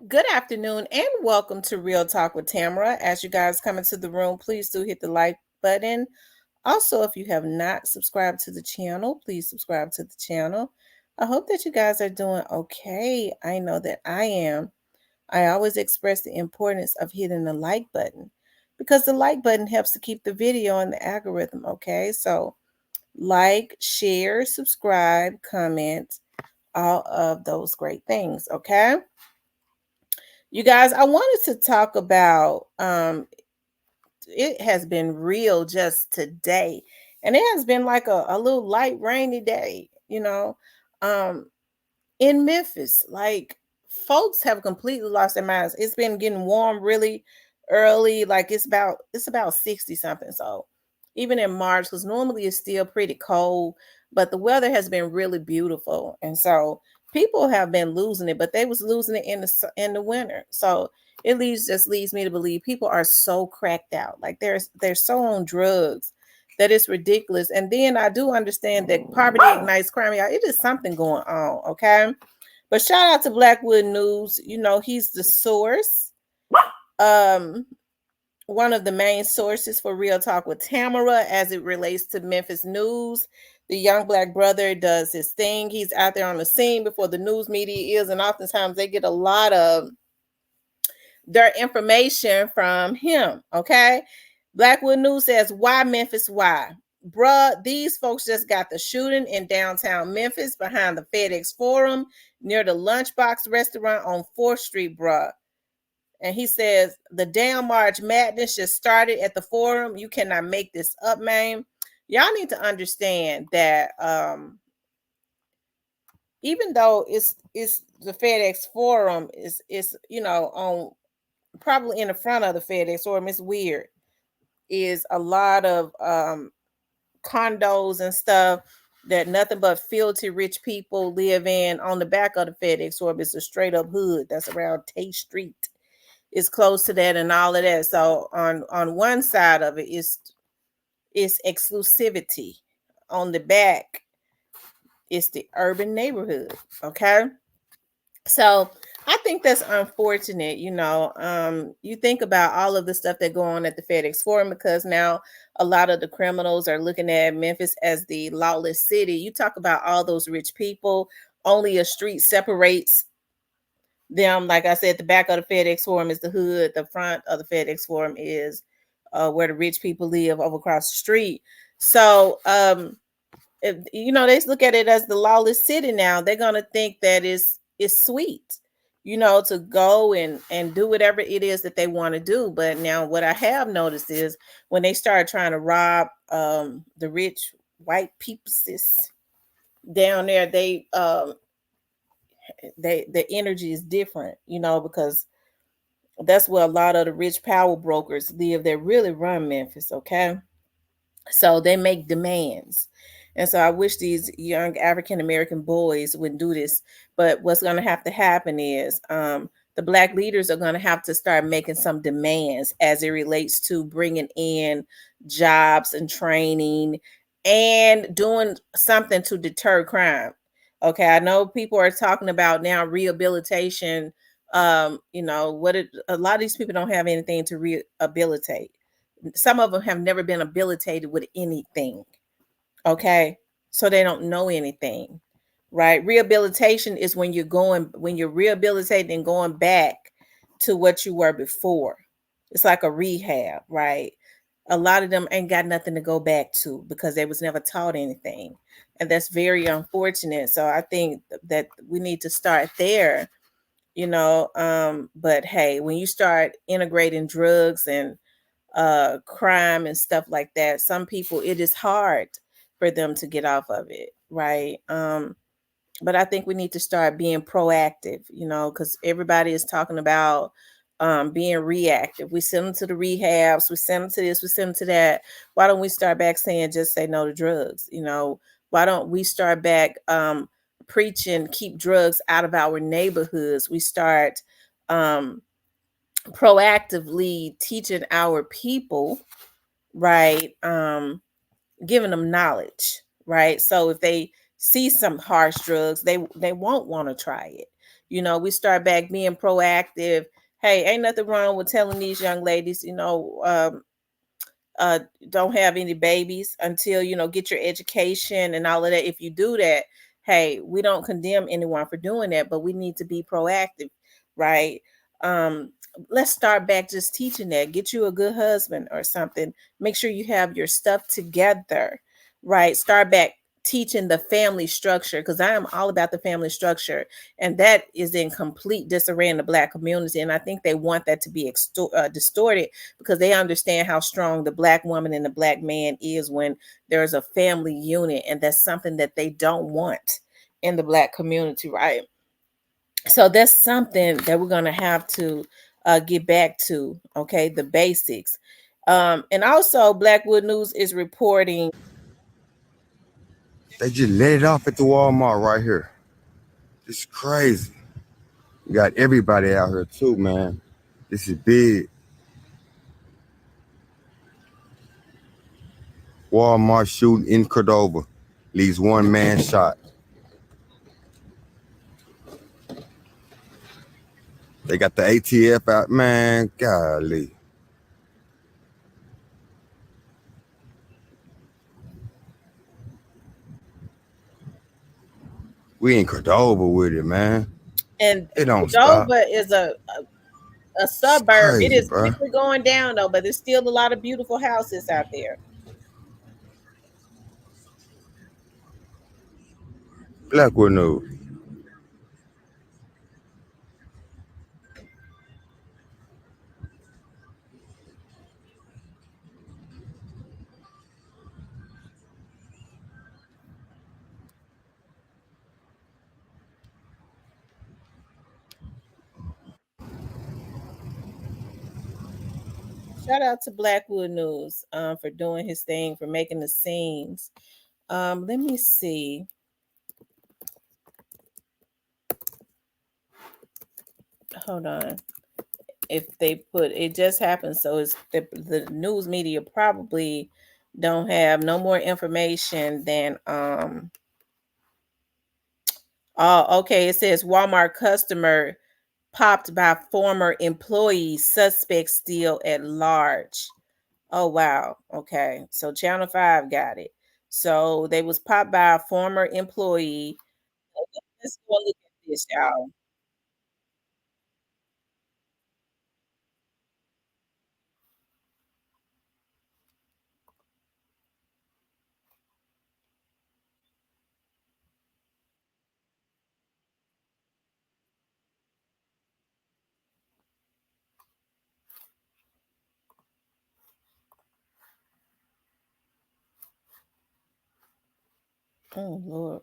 Good afternoon and welcome to Real Talk with Tamara. As you guys come into the room, please do hit the like button. Also, if you have not subscribed to the channel, please subscribe to the channel. I hope that you guys are doing okay. I know that I am. I always express the importance of hitting the like button because the like button helps to keep the video in the algorithm, okay? So, like, share, subscribe, comment, all of those great things, okay? You guys, I wanted to talk about it has been real just today. And it has been like a little light rainy day, um, in Memphis. Like folks have completely lost their minds. It's been getting warm really early, like it's about 60 something. So even in March, because normally it's still pretty cold, but the weather has been really beautiful. And so people have been losing it, but they was losing it in the winter. So it leads me to believe people are so cracked out. Like they're so on drugs that it's ridiculous. And then I do understand that poverty ignites crime. Y'all, it is something going on, okay? But shout out to Blackwood News. You know, he's the source. Um, one of the main sources for Real Talk with Tamara as it relates to Memphis news. The young black brother does his thing. He's out there on the scene before the news media is, and oftentimes they get a lot of their information from him. Okay. Blackwood News says, why Memphis? Why? Bruh, these folks just got the shooting in downtown Memphis behind the FedEx Forum near the Lunchbox restaurant on 4th Street, bruh. And he says, the damn March Madness just started at the Forum. You cannot make this up, man. Y'all need to understand that even though it's the FedEx Forum is on probably in the front of the FedEx Forum, it's weird. Is a lot of condos and stuff that nothing but filthy rich people live in. On the back of the FedEx Forum, it's a straight up hood that's around Tate Street. It's close to that and all of that. So on one side of it is exclusivity. On the back, it's the urban neighborhood. Okay. So I think that's unfortunate. You think about all of the stuff that go on at the FedEx Forum because now a lot of the criminals are looking at Memphis as the lawless city. You talk about all those rich people, only a street separates them. Like I said, the back of the FedEx Forum is the hood, the front of the FedEx Forum is where the rich people live over across the street. So, they look at it as the lawless city now. They're gonna think that it's sweet, to go and do whatever it is that they want to do. But now what I have noticed is when they start trying to rob the rich white people down there, they the energy is different, because that's where a lot of the rich power brokers live that really run Memphis, okay? So they make demands. And so I wish these young African American boys wouldn't do this. But what's going to have to happen is the black leaders are going to have to start making some demands as it relates to bringing in jobs and training and doing something to deter crime. Okay, I know people are talking about now rehabilitation. A lot of these people don't have anything to rehabilitate. Some of them have never been habilitated with anything. Okay. So they don't know anything. Right. Rehabilitation is when you're rehabilitating and going back to what you were before. It's like a rehab, right? A lot of them ain't got nothing to go back to because they was never taught anything. And that's very unfortunate. So I think that we need to start there. But hey, when you start integrating drugs and crime and stuff like that, some people, it is hard for them to get off of it, right? But I think we need to start being proactive, because everybody is talking about being reactive. We send them to the rehabs, we send them to this, we send them to that. Why don't we start back saying just say no to drugs? Why don't we start back preaching keep drugs out of our neighborhoods? We start proactively teaching our people, right? Giving them knowledge, right? So if they see some harsh drugs, they won't want to try it. we start back being proactive. Hey, ain't nothing wrong with telling these young ladies, don't have any babies until get your education and all of that. If you do that, hey, we don't condemn anyone for doing that, but we need to be proactive, right? um let's start back just teaching that. Get you a good husband or something. Make sure you have your stuff together, right? Start back teaching the family structure, because I am all about the family structure, and that is in complete disarray in the Black community, and I think they want that to be distorted, because they understand how strong the Black woman and the Black man is when there's a family unit, and that's something that they don't want in the Black community, right? So that's something that we're going to have to get back to, okay, the basics. And also, Blackwood News is reporting. They just let it off at the Walmart right here. It's crazy. You got everybody out here too, man. This is big. Walmart shooting in Cordova. Leaves one man shot. They got the ATF out, man. Golly. We in Cordova with it, man. And It don't stop. Cordova is a It's suburb. It crazy, is bro. quickly going down though, but there's still a lot of beautiful houses out there. Blackwood News. Shout out to Blackwood News for doing his thing, for making the scenes. Let me see. Hold on. If they put it just happened, so it's the news media probably don't have no more information than oh, okay, it says Walmart customer popped by former employee, suspect still at large. Oh wow. Okay. So Channel 5 got it. So they was popped by a former employee. Let's go look at this, y'all. Oh Lord.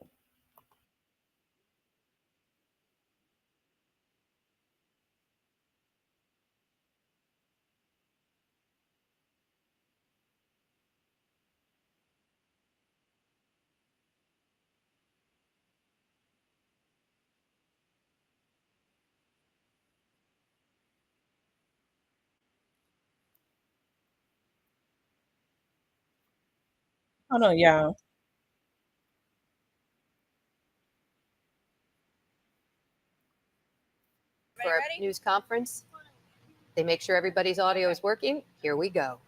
Hold on, y'all. For our news conference. They make sure everybody's audio is working. Here we go.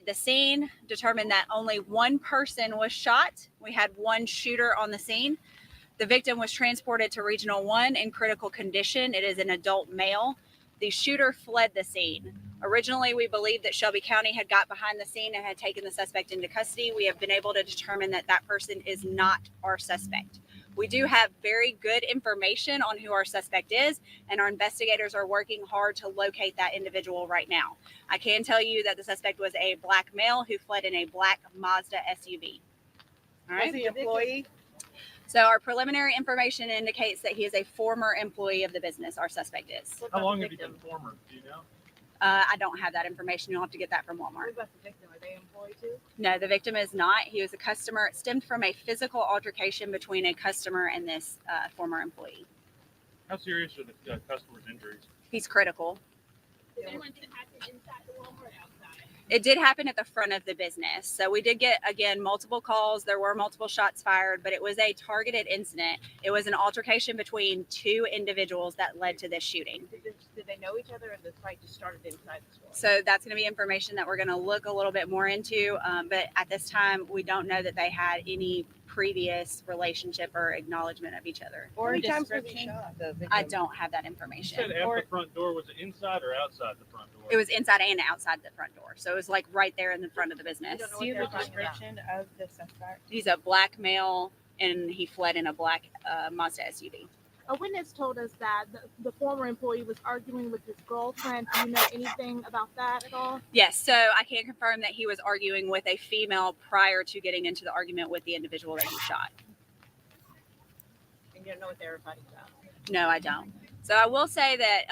The scene determined that only one person was shot. We had one shooter on the scene. The victim was transported to Regional 1 in critical condition. It is an adult male. The shooter fled the scene. Originally, we believed that Shelby County had got behind the scene and had taken the suspect into custody. We have been able to determine that that person is not our suspect. We do have very good information on who our suspect is, and our investigators are working hard to locate that individual right now. I can tell you that the suspect was a black male who fled in a black Mazda SUV. All right. Was he an employee? So our preliminary information indicates that he is a former employee of the business. Our suspect is. How long have you been former? Do you know? I don't have that information. You'll have to get that from Walmart. What about the victim? Are they employed too? No, the victim is not. He was a customer. It stemmed from a physical altercation between a customer and this former employee. How serious are the customer's injuries? He's critical. Did anyone happen inside the Walmart or outside? It did happen at the front of the business. So we did get, again, multiple calls. There were multiple shots fired, but it was a targeted incident. It was an altercation between two individuals that led to this shooting. Did they know each other, or the fight just started inside the store? So that's going to be information that we're going to look a little bit more into. But at this time, we don't know that they had any previous relationship or acknowledgement of each other. Or a times were they description? shot? I don't have that You information. said at the front door. Was it inside or outside the front door? It was inside and outside the front door. So it was like right there in the front of the business. don't know Do you what have a they're talking about. description of the suspect? He's a black male and he fled in a black Mazda SUV. A witness told us that the former employee was arguing with his girlfriend. Do you know anything about that at all? Yes, so I can confirm that he was arguing with a female prior to getting into the argument with the individual that he shot. And you don't know what they were fighting about. No, I don't. So I will say that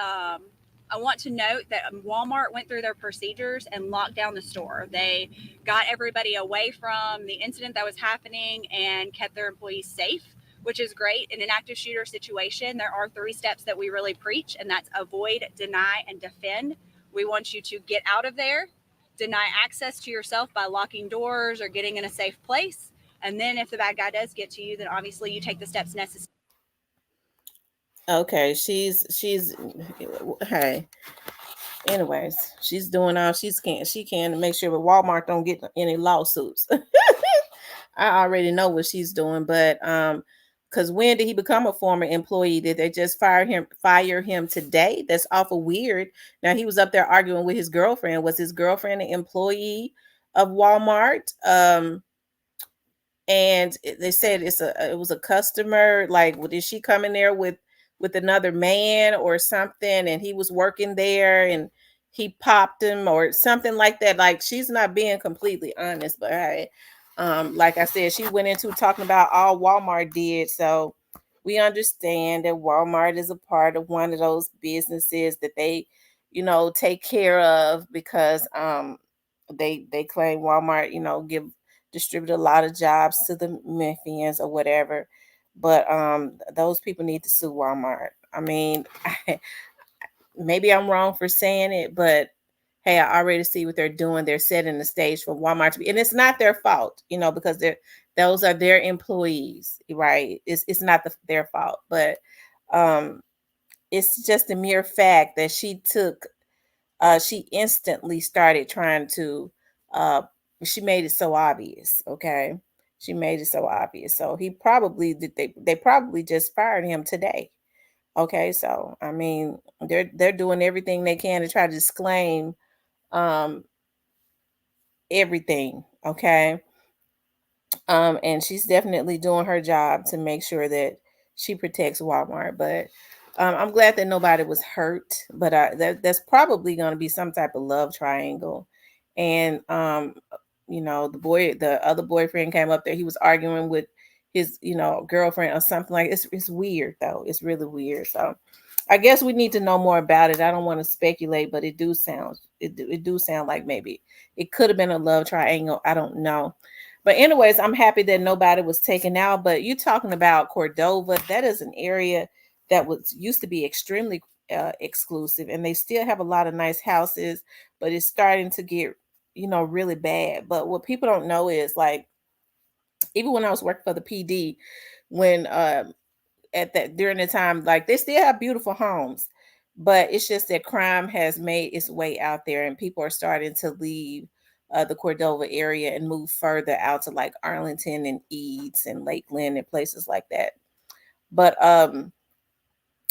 I want to note that Walmart went through their procedures and locked down the store. They got everybody away from the incident that was happening and kept their employees safe, which is great. In an active shooter situation, there are 3 steps that we really preach, and that's avoid, deny, and defend. We want you to get out of there, deny access to yourself by locking doors or getting in a safe place. And then if the bad guy does get to you, then obviously you take the steps necessary. Okay, she's hey. Anyways, she's doing all she can to make sure that Walmart don't get any lawsuits. I already know what she's doing, but because when did he become a former employee? Did they just fire him today? That's awful weird. Now he was up there arguing with his girlfriend. Was his girlfriend an employee of Walmart? And they said it was a customer. Like, did she come in there with another man or something, and he was working there and he popped him or something like that? Like, she's not being completely honest, but hey, like I said, she went into talking about all Walmart did. So we understand that Walmart is a part of one of those businesses that they, take care of because they claim Walmart, distribute a lot of jobs to the Memphians or whatever. But those people need to sue Walmart. I mean, maybe I'm wrong for saying it, but hey, I already see what they're doing. They're setting the stage for Walmart to be, and it's not their fault, because those are their employees, right? It's not their fault, but it's just a mere fact that she instantly started trying to, she made it so obvious. Okay. She made it so obvious. So he probably they probably just fired him today. Okay. So, I mean, they're doing everything they can to try to disclaim everything. Okay. And she's definitely doing her job to make sure that she protects Walmart. But I'm glad that nobody was hurt. But that's probably going to be some type of love triangle. And the other boyfriend came up there. He was arguing with his, girlfriend or something like it. It's weird though. It's really weird. So I guess we need to know more about it. I don't want to speculate, but it do sound like maybe it could have been a love triangle. I don't know. But anyways, I'm happy that nobody was taken out. But you talking about Cordova, that is an area that used to be extremely exclusive, and they still have a lot of nice houses, but it's starting to get, really bad. But what people don't know is, like, even when I was working for the PD, when during the time, like, they still have beautiful homes, but it's just that crime has made its way out there, and people are starting to leave the Cordova area and move further out to like Arlington and Eads and Lakeland and places like that. But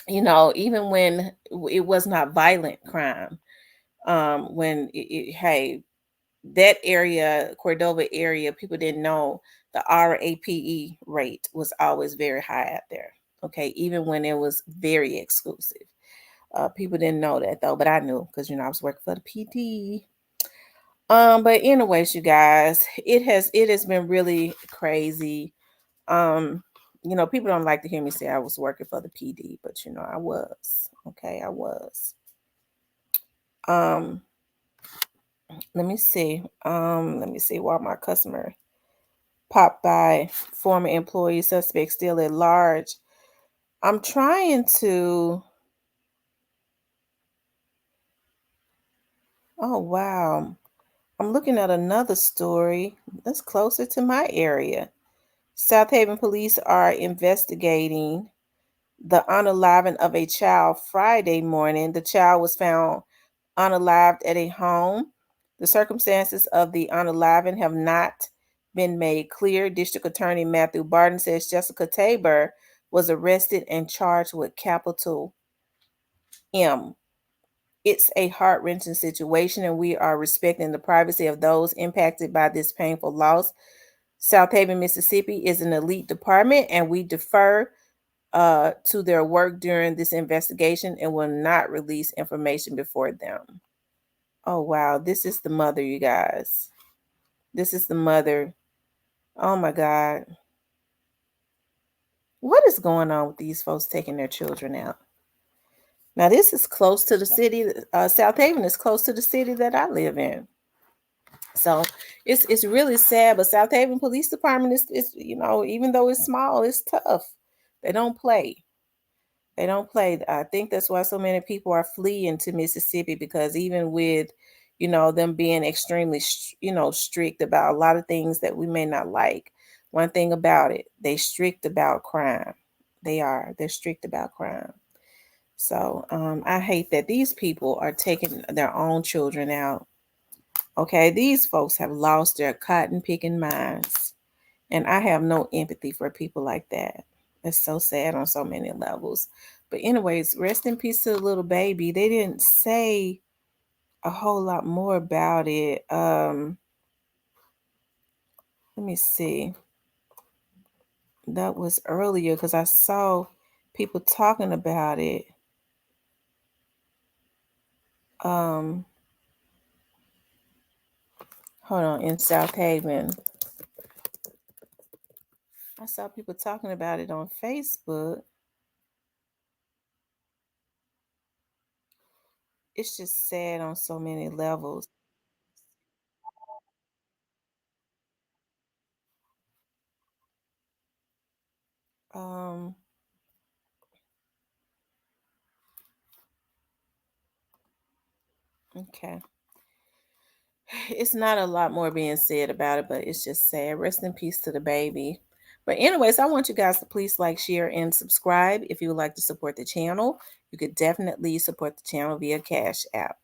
even when it was not violent crime, when hey, that area, Cordova area, people didn't know the RAPE rate was always very high out there. Okay, even when it was very exclusive. People didn't know that though, but I knew because I was working for the PD. But anyways, you guys, it has been really crazy. People don't like to hear me say I was working for the PD, but I was. Okay, I was. Let me see. Let me see. While my customer popped by, former employee suspect still at large. I'm trying to. Oh, wow. I'm looking at another story that's closer to my area. South Haven police are investigating the unaliving of a child Friday morning. The child was found unalived at a home. The circumstances of the unaliving have not been made clear. District Attorney Matthew Barton says Jessica Tabor was arrested and charged with capital M. It's a heart-wrenching situation, and we are respecting the privacy of those impacted by this painful loss. South Haven, Mississippi is an elite department, and we defer to their work during this investigation and will not release information before them. Oh, wow. This is the mother, you guys. This is the mother. Oh, my God. What is going on with these folks taking their children out? Now, this is close to the city. South Haven is close to the city that I live in. So it's really sad. But South Haven Police Department is even though it's small, it's tough. They don't play. They don't play. I think that's why so many people are fleeing to Mississippi, because even with, them being extremely, strict about a lot of things that we may not like. One thing about it, they strict about crime. They are. They're strict about crime. So I hate that these people are taking their own children out. Okay, these folks have lost their cotton picking minds. And I have no empathy for people like that. It's so sad on so many levels. But anyways, rest in peace to the little baby. They didn't say a whole lot more about it. Let me see. That was earlier because I saw people talking about it. Hold on, in South Haven. I saw people talking about it on Facebook. It's just sad on so many levels. Um, okay. It's not a lot more being said about it, but it's just sad. Rest in peace to the baby. But anyways, I want you guys to please like, share, and subscribe. If you would like to support the channel, you could definitely support the channel via Cash App.